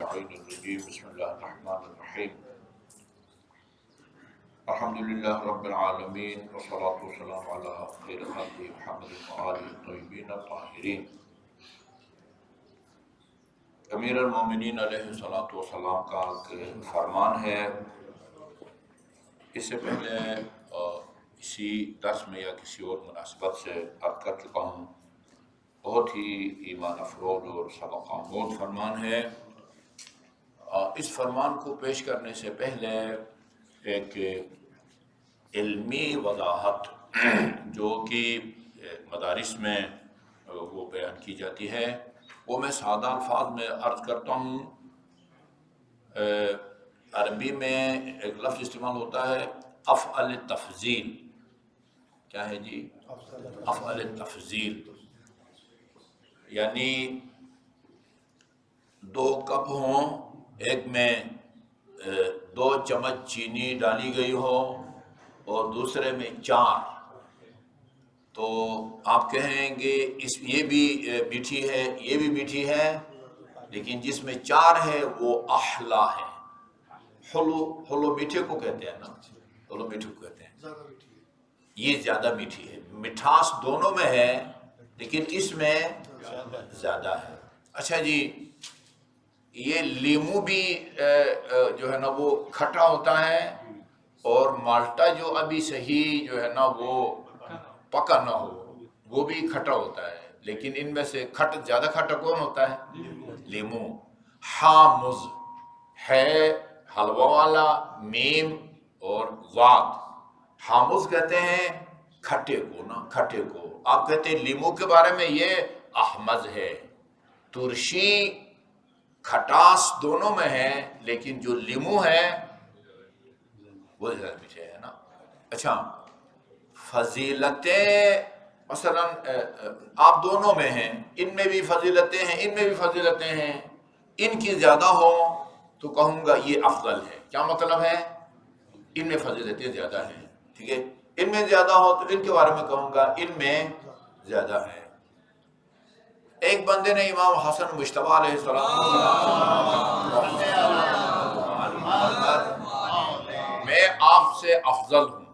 بسم اللہ الرحمن الرحیم الحمدللہ رب العالمین والصلاة والسلام علی خیر خلق محمد وآلہ الطیبین الطاہرین۔ امیر المومنین علیہ الصلاۃ والسلام کا فرمان ہے، اس سے پہلے اسی درس میں یا کسی اور مناسبت سے عرض کر چکا ہوں، بہت ہی ایمان افروز اور سبق آموز فرمان ہے۔ اس فرمان کو پیش کرنے سے پہلے ایک علمی وضاحت جو کہ مدارس میں وہ بیان کی جاتی ہے، وہ میں سادہ الفاظ میں عرض کرتا ہوں۔ عربی میں ایک لفظ استعمال ہوتا ہے افعل تفضیل۔ کیا ہے جی؟ افعل تفضیل، یعنی دو کپ ہوں، ایک میں 2 چمچ چینی ڈالی گئی ہو اور دوسرے میں 4، تو آپ کہیں گے یہ بھی میٹھی ہے، یہ بھی میٹھی ہے، لیکن جس میں 4 ہے وہ احلا ہے۔ حلو میٹھے کو کہتے ہیں نا، حلو میٹھے کو کہتے ہیں، یہ زیادہ میٹھی ہے۔ مٹھاس دونوں میں ہے لیکن اس میں زیادہ ہے۔ اچھا جی، یہ لیمو بھی جو ہے نا وہ کھٹا ہوتا ہے، اور مالٹا جو ابھی صحیح جو ہے نا وہ پکا نہ ہو وہ بھی کھٹا ہوتا ہے، لیکن ان میں سے زیادہ کھٹا کون ہوتا ہے؟ لیمو۔ حامض ہے حلوہ والا، میم اور ذات۔ حامض کہتے ہیں کھٹے کو نا، کھٹے کو۔ آپ کہتے ہیں لیمو کے بارے میں یہ احمض ہے۔ ترشی کھٹاس دونوں میں ہے، لیکن جو لیمو ہے وہ زیادہ میٹھے ہے نا۔ اچھا، فضیلتیں مثلا آپ دونوں میں ہیں، ان میں بھی فضیلتیں ہیں، ان میں بھی فضیلتیں ہیں، ان کی زیادہ ہو تو کہوں گا یہ افضل ہے۔ کیا مطلب ہے؟ ان میں فضیلتیں زیادہ ہیں، ٹھیک ہے۔ ان میں زیادہ ہو تو ان کے بارے میں کہوں گا ان میں زیادہ ہے۔ ایک بندے نے امام حسن مجتبی علیہ السلام، میں آپ سے افضل ہوں،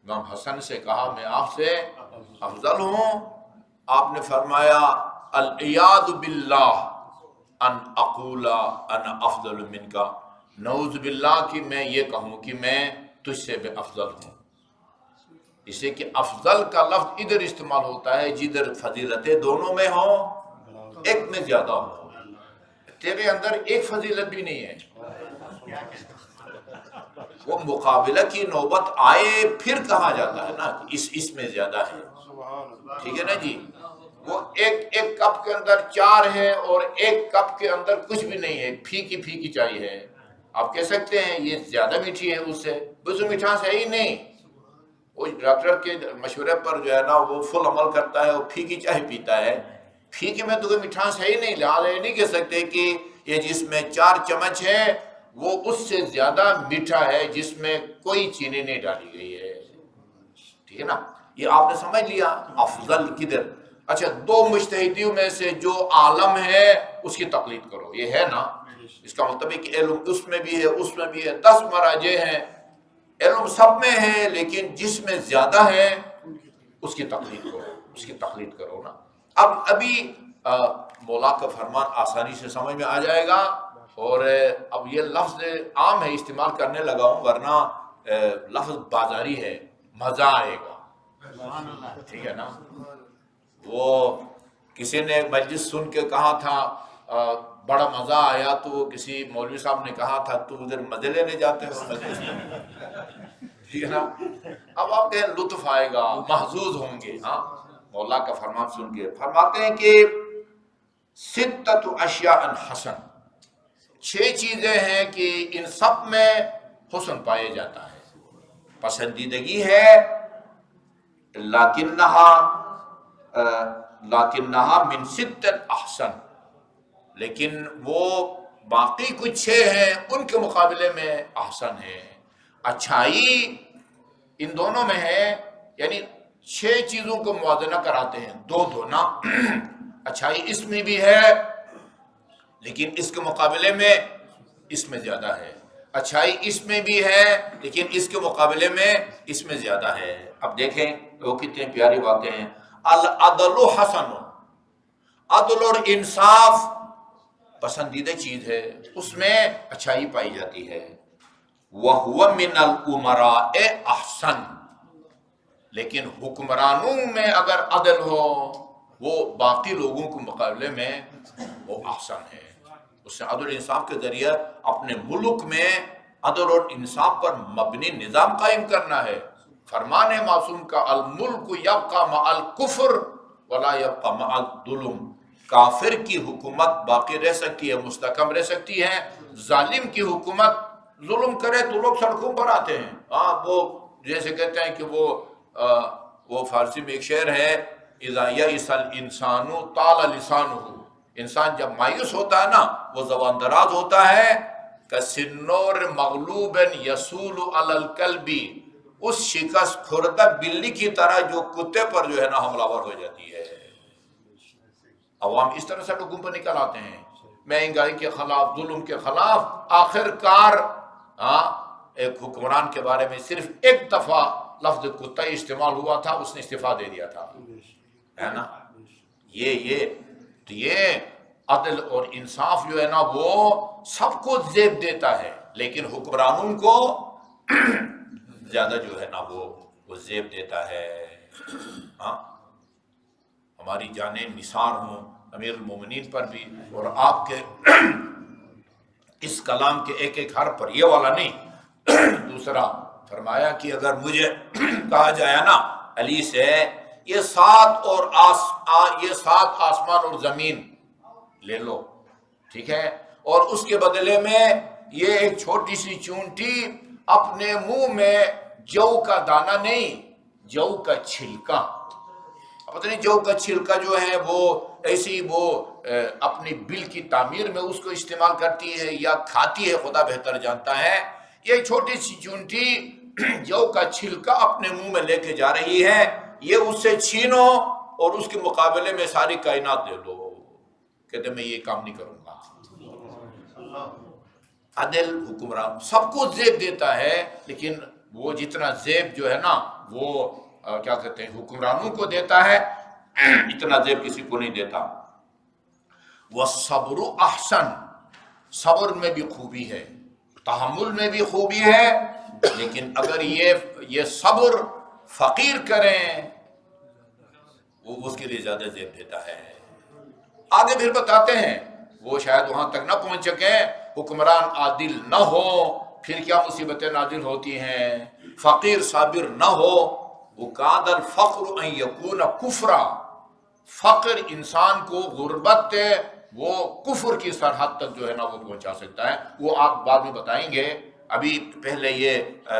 امام حسن سے کہا میں آپ سے افضل ہوں۔ آپ نے فرمایا العیاذ باللہ ان اقول انا افضل منک، نعوذ باللہ کہ میں یہ کہوں کہ میں تجھ سے بھی افضل ہوں۔ اسے کہ افضل کا لفظ ادھر استعمال ہوتا ہے جدھر فضیلتیں دونوں میں ہوں، ایک میں زیادہ ہو۔ تیرے اندر ایک فضیلت بھی نہیں ہے، وہ مقابلہ کی نوبت آئے پھر کہا جاتا ہے نا اس میں زیادہ ہے، ٹھیک ہے نا جی۔ وہ ایک کپ کے اندر 4 ہے اور ایک کپ کے اندر کچھ بھی نہیں ہے، پھیکی پھیکی چائے ہے، آپ کہہ سکتے ہیں یہ زیادہ میٹھی ہے اس سے؟ اس میں مٹھاس ہے ہی نہیں۔ وہ ڈاکٹر کے مشورے پر جو ہے نا وہ فل عمل کرتا ہے، وہ پھیکی چائے پیتا ہے، پھیکی میں تو کوئی مٹھاس ہے ہی نہیں، لہٰذا یہ نہیں کہہ سکتے کہ یہ جس میں 4 چمچ ہے وہ اس سے زیادہ میٹھا ہے جس میں کوئی چینی نہیں ڈالی گئی ہے، ٹھیک ہے نا۔ یہ آپ نے سمجھ لیا افضل کدھر۔ اچھا، 2 مجتہدیوں میں سے جو عالم ہے اس کی تقلید کرو، یہ ہے نا۔ اس کا مطلب ہے کہ علم اس میں بھی ہے، اس میں بھی ہے، 10 مراجع ہیں، علم سب میں ہے، لیکن جس میں زیادہ ہے اس کی تقلید کرو، اس کی تقلید کرو نا۔ ابھی مولا کا فرمان آسانی سے سمجھ میں آ جائے گا، اور اب یہ لفظ عام ہے استعمال کرنے لگا ہوں، ورنہ لفظ بازاری ہے، مزہ آئے گا، ٹھیک ہے نا۔ وہ کسی نے مجلس سن کے کہا تھا بڑا مزہ آیا، تو کسی مولوی صاحب نے کہا تھا تو ادھر مزے لینے جاتے ہو مجلس میں، ٹھیک ہے نا۔ اب آپ کہیں لطف آئے گا، محظوظ ہوں گے۔ ہاں، مولا کا فرمان سن کے فرماتے ہیں کہ 6 اشیاء حسن، 6 چیزیں ہیں کہ ان سب میں حسن پایا جاتا ہے، پسندیدگی ہے، لیکنہا من 6 احسن، لیکن وہ باقی کچھ 6 ہیں ان کے مقابلے میں احسن ہے۔ اچھائی ان دونوں میں ہے، یعنی 6 چیزوں کو موازنہ کراتے ہیں، 2 نا۔ اچھائی اس میں بھی ہے لیکن اس کے مقابلے میں اس میں زیادہ ہے، اچھائی اس میں بھی ہے لیکن اس کے مقابلے میں اس میں زیادہ ہے۔ اب دیکھیں وہ کتنے پیاری باتیں ہیں۔ العدل حسن، عدل اور انصاف پسندیدہ چیز ہے، اس میں اچھائی پائی جاتی ہے۔ وَهُوَ مِنَ الْأُمَرَاءِ أَحْسَنُ، لیکن حکمرانوں میں اگر عدل ہو وہ باقی لوگوں کے مقابلے میں وہ احسن ہے۔ اس سے عدل انصاف کے ذریعے اپنے ملک میں عدل اور انصاف پر مبنی نظام قائم کرنا ہے۔ فرمان ہے معصوم کا، الملک یبقى مع الکفر ولا یبقى مع الظلم، کافر کی حکومت باقی رہ سکتی ہے، مستحکم رہ سکتی ہے، ظالم کی حکومت ظلم کرے تو لوگ سڑکوں پر آتے ہیں۔ ہاں وہ جیسے کہتے ہیں کہ وہ فارسی میں ایک شعر ہے، اذا یئس الانسان طال لسانہ، انسان جب مایوس ہوتا ہے نا وہ زبان دراز ہوتا ہے، کسنور مغلوب یسول علی الکلب، اس شکست خوردہ بلی کی طرح جو کتے پر جو ہے نا حملہ ور ہو جاتی ہے۔ عوام اس طرح سے لوگوں پر نکل آتے ہیں، مہنگائی کے خلاف، ظلم کے خلاف۔ آخر کار ایک حکمران کے بارے میں صرف ایک دفعہ لفظ کتا استعمال ہوا تھا، اس نے استعفیٰ دے دیا تھا، ہے نا۔ یہ عدل اور انصاف جو ہے نا وہ سب کو زیب دیتا ہے، لیکن حکمرانوں کو زیادہ جو ہے نا وہ زیب دیتا ہے۔ ہاں ہماری جانیں نثار ہوں امیر المومنین پر بھی، اور آپ کے اس کلام کے ایک ایک حرف پر، یہ والا نہیں دوسرا فرمایا کہ اگر مجھے کہا جائے نا علی سے یہ سات آسمان اور زمین لے لو، ٹھیک ہے، اور اس کے بدلے میں یہ ایک چھوٹی سی چونٹی اپنے منہ میں جو کا دانہ نہیں، جو کا چھلکا، پتہ نہیں جو کا چھلکا جو ہے وہ ایسی وہ اپنی بل کی تعمیر میں اس کو استعمال کرتی ہے یا کھاتی ہے، خدا بہتر جانتا ہے۔ یہ چھوٹی سی چونٹی جو کا چھلکا اپنے منہ میں لے کے جا رہی ہے، یہ اس سے چھینو اور اس کے مقابلے میں ساری کائنات دے دو، کہتے میں یہ کام نہیں کروں گا۔ عدل حکمران سب کو زیب دیتا ہے، لیکن وہ جتنا زیب جو ہے نا وہ کیا کہتے ہیں حکمرانوں کو دیتا ہے، اتنا زیب کسی کو نہیں دیتا۔ والصبر احسن، صبر میں بھی خوبی ہے، تحمل میں بھی خوبی ہے، لیکن اگر یہ صبر فقیر کریں وہ اس کے لیے زیادہ زیب دیتا ہے۔ آگے پھر بتاتے ہیں، وہ شاید وہاں تک نہ پہنچ سکیں، حکمران عادل نہ ہو پھر کیا مصیبتیں نازل ہوتی ہیں، فقیر صابر نہ ہو، وَكَادَ الْفَقْرُ أَن يَكُونَ كُفْرًا، فقر انسان کو غربت وہ کفر کی سرحد تک جو ہے نا وہ پہنچا سکتا ہے، وہ آپ بعد میں بتائیں گے۔ ابھی پہلے یہ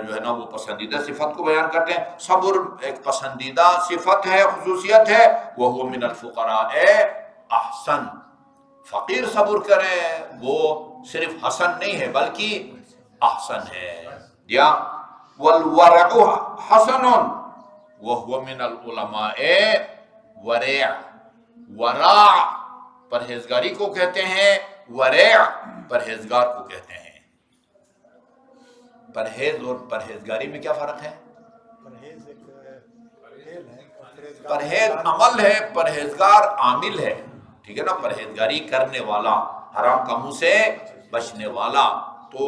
جو ہے نا وہ پسندیدہ صفت کو بیان کرتے ہیں۔ صبر ایک پسندیدہ صفت ہے، خصوصیت ہے، وَهُوَ مِنَ الْفُقَرَاءِ احسن، فقیر صبر کرے وہ صرف حسن نہیں ہے بلکہ احسن ہے۔ یا وَالْوَرَعُ حَسَنٌ وَهُوَ مِنَ الْعُلَمَاءِ ورع، ورع پرہیزگاری کو کہتے ہیں، ورع پرہیزگار کو کہتے ہیں۔ پرہیز اور پرہیزگاری میں کیا فرق ہے؟ پرہیز عمل ہے، پرہیزگار عامل ہے، ٹھیک ہے نا، پرہیزگاری کرنے والا، حرام کاموں سے بچنے والا۔ تو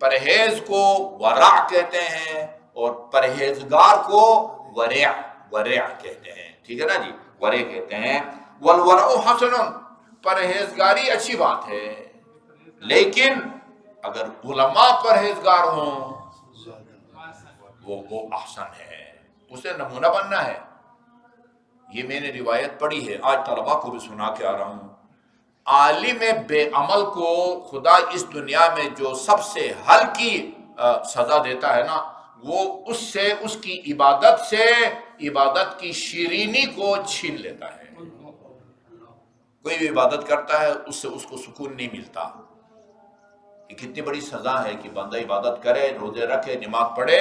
پرہیز کو ورع کہتے ہیں اور پرہیزگار کو ورع کہتے ہیں، ٹھیک ہے نا جی، ورع کہتے ہیں۔ والورع حسن، پرہیزگاری اچھی بات ہے، لیکن اگر علماء پرہیزگار ہوں وہ احسن ہے، اسے نمونہ بننا ہے۔ یہ میں نے روایت پڑھی ہے، آج طلباء کو بھی سنا کے آ رہا ہوں۔ عالم بے عمل کو خدا اس دنیا میں جو سب سے ہلکی سزا دیتا ہے نا، وہ اس سے، اس کی عبادت سے، عبادت کی شیرینی کو چھین لیتا ہے۔ کوئی بھی عبادت کرتا ہے اس سے اس کو سکون نہیں ملتا۔ یہ کتنی بڑی سزا ہے کہ بندہ عبادت کرے، روزے رکھے، نماز پڑھے،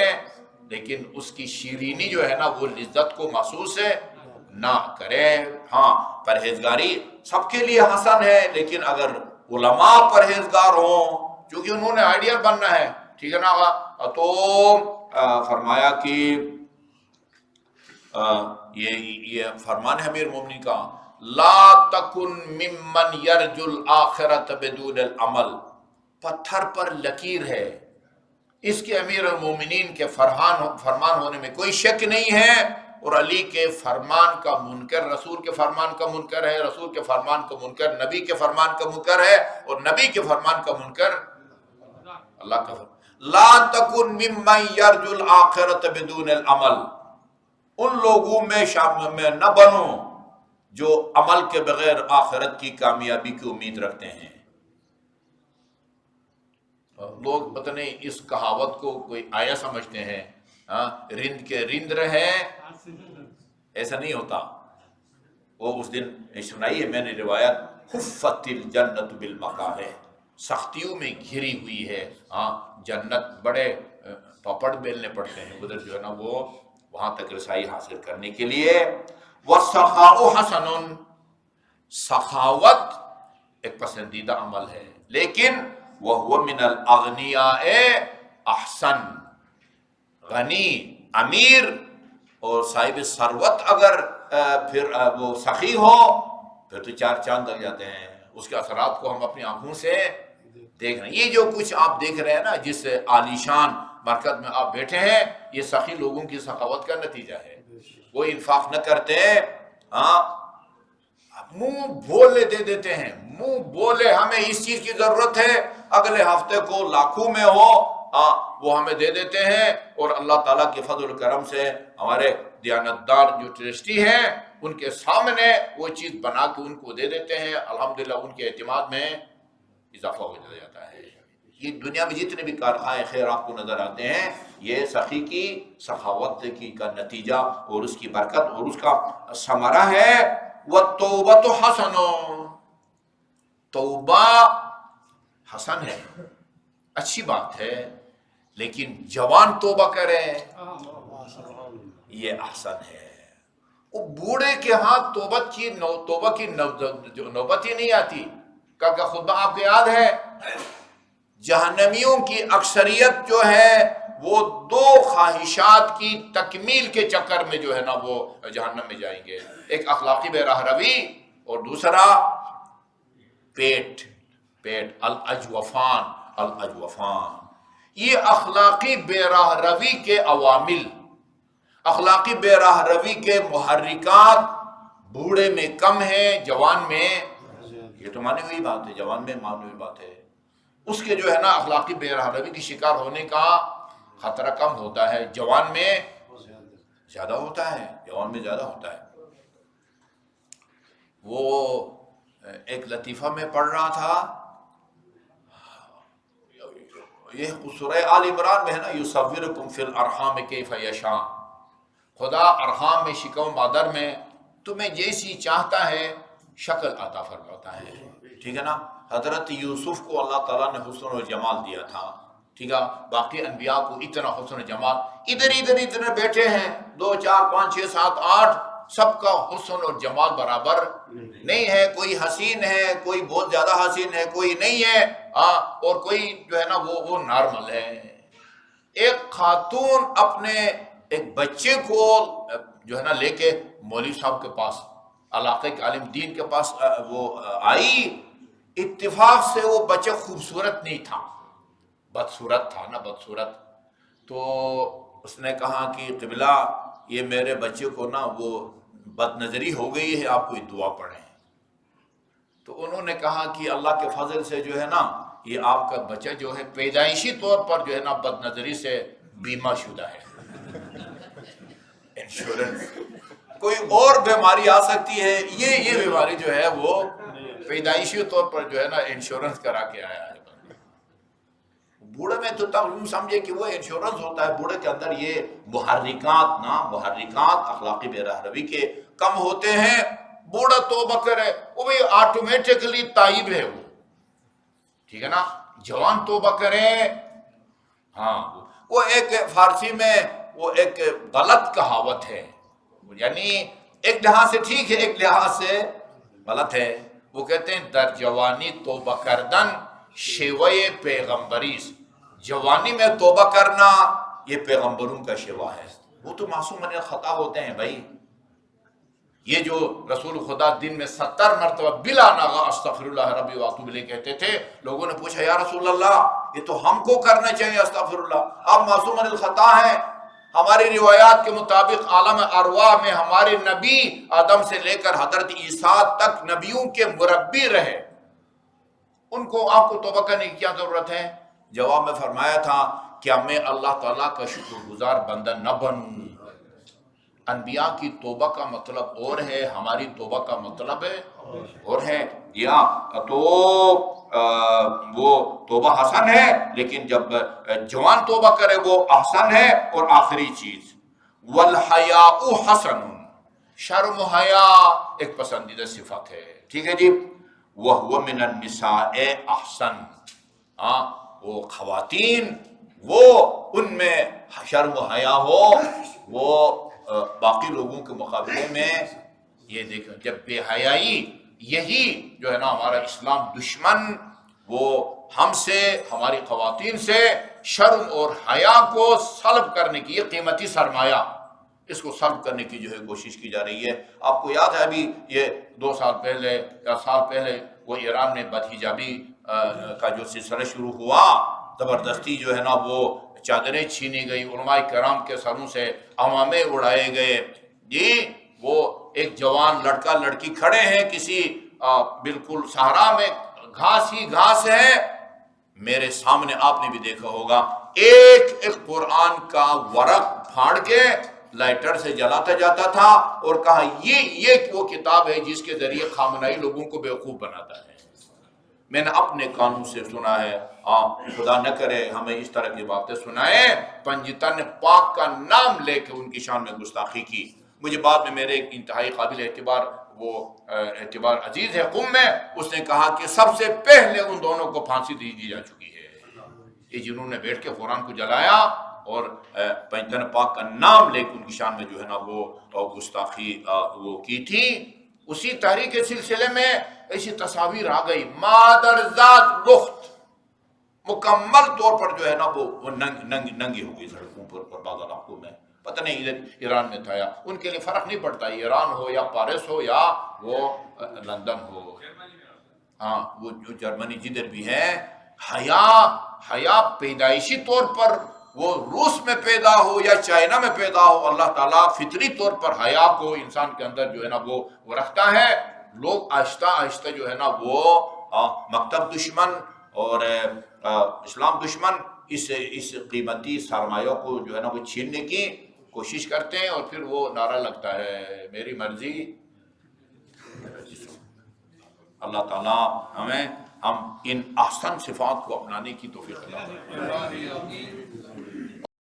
لیکن اس کی شیرینی جو ہے نا وہ لذت کو محسوس نہ کرے۔ ہاں پرہیزگاری سب کے لیے حسن ہے، لیکن اگر علماء پرہیزگار ہوں، چونکہ انہوں نے آئیڈیل بننا ہے، ٹھیک ہے نا آقا؟ تو فرمایا کہ یہ فرمان ہے امیر مومنین کا، لا تکن ممن یرجو الآخرۃ بدون العمل، پتھر پر لکیر ہے، اس کے امیر المومنین کے فرمان ہونے میں کوئی شک نہیں ہے، اور علی کے فرمان کا منکر رسول کے فرمان کا منکر ہے، رسول کے فرمان کا منکر نبی کے فرمان کا منکر ہے، اور نبی کے فرمان کا منکر اللہ کا فرمان۔ لا تکن ممن یرجو الآخرۃ بدون العمل، ان لوگوں میں شامل میں نہ بنو جو عمل کے بغیر آخرت کی کامیابی کی امید رکھتے ہیں۔ لوگ پتہ نہیں اس کہاوت کو کوئی آیا سمجھتے ہیں، رند کے رند رہے، ایسا نہیں ہوتا۔ وہ اس دن سنائی ہے میں نے روایت، حفت الجنت بالمکارہ، سختیوں میں گھری ہوئی ہے جنت، بڑے پاپڑ بیلنے پڑتے ہیں ادھر جو ہے نا وہ وہاں تک رسائی حاصل کرنے کے لیے۔ وَالسَّخَاءُ حَسَنٌ، سخاوت ایک پسندیدہ عمل ہے، لیکن وَهُوَ مِنَ الْأَغْنِيَاءِ احسن، غنی امیر اور صاحب ثروت اگر پھر وہ سخی ہو پھر تو چار چاند لگ جاتے ہیں، اس کے اثرات کو ہم اپنی آنکھوں سے دیکھ رہے ہیں۔ یہ جو کچھ آپ دیکھ رہے ہیں نا، جس عالیشان مرکز میں آپ بیٹھے ہیں، یہ سخی لوگوں کی سخاوت کا نتیجہ ہے۔ وہ انفاق نہ کرتے، منہ بولے دے دیتے ہیں، منہ بولے ہمیں اس چیز کی ضرورت ہے، اگلے ہفتے کو لاکھوں میں ہو وہ ہمیں دے دیتے ہیں، اور اللہ تعالیٰ کے فضل و کرم سے ہمارے دیانتدار جو ٹرسٹی ہیں ان کے سامنے وہ چیز بنا کے ان کو دے دیتے ہیں، الحمدللہ ان کے اعتماد میں اضافہ ہو جاتا ہے۔ یہ دنیا میں جتنے بھی کارخانے خیر آپ کو نظر آتے ہیں، یہ سخی کی سخاوت کی کا نتیجہ اور اس کی برکت اور اس کا ثمرہ ہے۔ وَالتَّوْبَةُ حَسَنٌ، توبہ حسن ہے، اچھی بات ہے، لیکن جوان توبہ کرے یہ احسن ہے۔ وہ بوڑھے کے ہاتھ توبہ کی نوبت ہی نہیں آتی۔ کل کا خطبہ آپ کو یاد ہے، جہنمیوں کی اکثریت جو ہے وہ دو خواہشات کی تکمیل کے چکر میں جو ہے نا وہ جہنم میں جائیں گے، ایک اخلاقی بے راہ روی اور دوسرا پیٹ الاجوفان۔ یہ اخلاقی بے راہ روی کے عوامل، اخلاقی بے راہ روی کے محرکات بوڑھے میں کم ہیں، جوان میں، یہ تو مانی ہوئی بات ہے، جوان میں مانی ہوئی بات ہے، اس کے جو ہے نا اخلاقی بے راہ روی کی شکار ہونے کا خطرہ کم ہوتا ہے، جوان میں زیادہ ہوتا ہے، جوان میں زیادہ ہوتا ہے۔ وہ ایک لطیفہ میں پڑھ رہا تھا، یہ سورہ آل عمران میں ہے نا، یصورکم فی الارحام کیف یشاء، خدا ارحام میں شکم مادر میں تمہیں جیسی چاہتا ہے شکل عطا فرماتا ہے، ٹھیک ہے نا۔ حضرت یوسف کو اللہ تعالیٰ نے حسن و جمال دیا تھا، ٹھیک ہے، باقی انبیاء کو اتنا حسن و جمال، ادھر بیٹھے ہیں 2 4 5 6 7 8، سب کا حسن اور جمال برابر نہیں ہے، کوئی حسین ہے، کوئی بہت زیادہ حسین ہے، کوئی نہیں ہے، اور کوئی جو ہے نا وہ نارمل ہے۔ ایک خاتون اپنے ایک بچے کو جو ہے نا لے کے مولوی صاحب کے پاس، علاقے کے عالم دین کے پاس وہ آئی، اتفاق سے وہ بچہ خوبصورت نہیں تھا، بدصورت تھا نا، بدصورت۔ تو اس نے کہا کہ قبلہ یہ میرے بچے کو نا وہ بد نظری ہو گئی ہے، آپ کوئی دعا پڑھیں۔ تو انہوں نے کہا کہ اللہ کے فضل سے جو ہے نا یہ آپ کا بچہ جو ہے پیدائشی طور پر جو ہے نا بد نظری سے بیمہ شدہ ہے، انشورنس، کوئی اور بیماری آ سکتی ہے، یہ بیماری جو ہے وہ پیدائشی طور پر جو ہے نا انشورنس کرا کے آیا ہے۔ بوڑھے میں تو تم سمجھے کہ وہ انشورنس ہوتا ہے، بوڑھے کے اندر یہ محرکات اخلاقی بے راہ روی کے کم ہوتے ہیں۔ بوڑھا توبہ کرے وہ بھی آٹومیٹکلی تائب ہے، وہ ٹھیک ہے نا۔ جوان توبہ کرے، وہ ایک فارسی میں وہ ایک غلط کہاوت ہے، یعنی ایک لحاظ سے ٹھیک ہے، ایک لحاظ سے غلط ہے۔ وہ کہتے ہیں در جوانی توبہ کردن شیوہ پیغمبریس، جوانی میں توبہ کرنا یہ پیغمبروں کا شیوا ہے. وہ تو معصوم من خطا ہوتے ہیں بھائی. یہ جو رسول خدا دن میں 70 مرتبہ بلا ناغہ استغفر اللہ ربی واتوب الیہ کہتے تھے، لوگوں نے پوچھا یا رسول اللہ یہ تو ہم کو کرنا چاہیے استغفر اللہ، آپ معصوم من الخطا ہیں. ہماری روایات کے مطابق عالم ارواح میں ہمارے نبی آدم سے لے کر حضرت عیسیٰ تک نبیوں کے مربی رہے، ان کو آپ کو توبہ کرنے کی کیا ضرورت ہے؟ جواب میں فرمایا تھا کیا میں اللہ تعالیٰ کا شکر گزار بندہ نہ بنوں؟ انبیاء کی توبہ کا مطلب اور ہے، ہماری توبہ کا مطلب اور ہے. یا تو وہ توبہ حسن ہے، لیکن جب جوان توبہ کرے وہ احسن ہے. اور آخری چیز والحیاء حسن، شرم و حیا ایک پسندیدہ صفت ہے. ٹھیک ہے جی. وَهُوَ مِنَ النِّسَاءِ احسن، ہاں وہ خواتین وہ ان میں شرم و حیا ہو، وہ باقی لوگوں کے مقابلے میں. یہ دیکھیں جب بے حیائی، یہی جو ہے نا ہمارا اسلام دشمن، وہ ہم سے ہماری خواتین سے شرم اور حیا کو سلب کرنے کی، یہ قیمتی سرمایہ، اس کو سلب کرنے کی جو ہے کوشش کی جا رہی ہے. آپ کو یاد ہے ابھی یہ 2 سال پہلے یا سال پہلے وہ ایران میں بدحجابی کا جو سلسلہ شروع ہوا، زبردستی جو ہے نا وہ چادریں چھینی گئی، علماء کرام کے سروں سے عمامے اڑائے گئے. جی وہ ایک جوان لڑکا لڑکی کھڑے ہیں کسی بالکل صحرا میں، گھاس ہی گھاس ہے. میرے سامنے آپ نے بھی دیکھا ہوگا ایک قرآن کا ورق پھاڑ کے لائٹر سے جلاتا جاتا تھا اور کہا یہ وہ کتاب ہے جس کے ذریعے خامنائی لوگوں کو بیوقوف بناتا ہے. میں نے اپنے کانوں سے سنا ہے. خدا نہ کرے ہمیں اس طرح کی باتیں سنائے. پنجتن پاک کا نام لے کے ان کی شان میں گستاخی کی. مجھے بعد میں میرے ایک انتہائی قابل اعتبار وہ اعتبار عزیز ہے قم میں، اس نے کہا کہ سب سے پہلے ان دونوں کو پھانسی دی جا چکی ہے. یہ جنہوں نے بیٹھ کے قرآن کو جلایا اور پنجتن پاک کا نام لے کے ان کی شان میں جو ہے نا وہ گستاخی وہ کی تھی. اسی تحریک کے سلسلے میں ایسی تصاویر آ گئی، مادر ذات لخت مکمل طور پر جو ہے نا وہ ننگی ہو گئی سڑکوں پر اور بعض علاقوں میں. پتہ نہیں ادھر ایران میں تھا یا ان کے لیے فرق نہیں پڑتا، ایران ہو یا پیرس ہو یا وہ لندن ہو. ہاں وہ جو جرمنی جدھر بھی ہے، حیا پیدائشی طور پر وہ روس میں پیدا ہو یا چائنا میں پیدا ہو، اللہ تعالیٰ فطری طور پر حیا کو انسان کے اندر جو ہے نا وہ رکھتا ہے. لوگ آہستہ آہستہ جو ہے نا وہ مکتب دشمن اور اسلام دشمن اس قیمتی سرمایہ کو جو ہے نا وہ چھیننے کی کوشش کرتے ہیں، اور پھر وہ نعرہ لگتا ہے میری مرضی. اللہ تعالیٰ ہم ان احسن صفات کو اپنانے کی توفیق عطا فرمائے.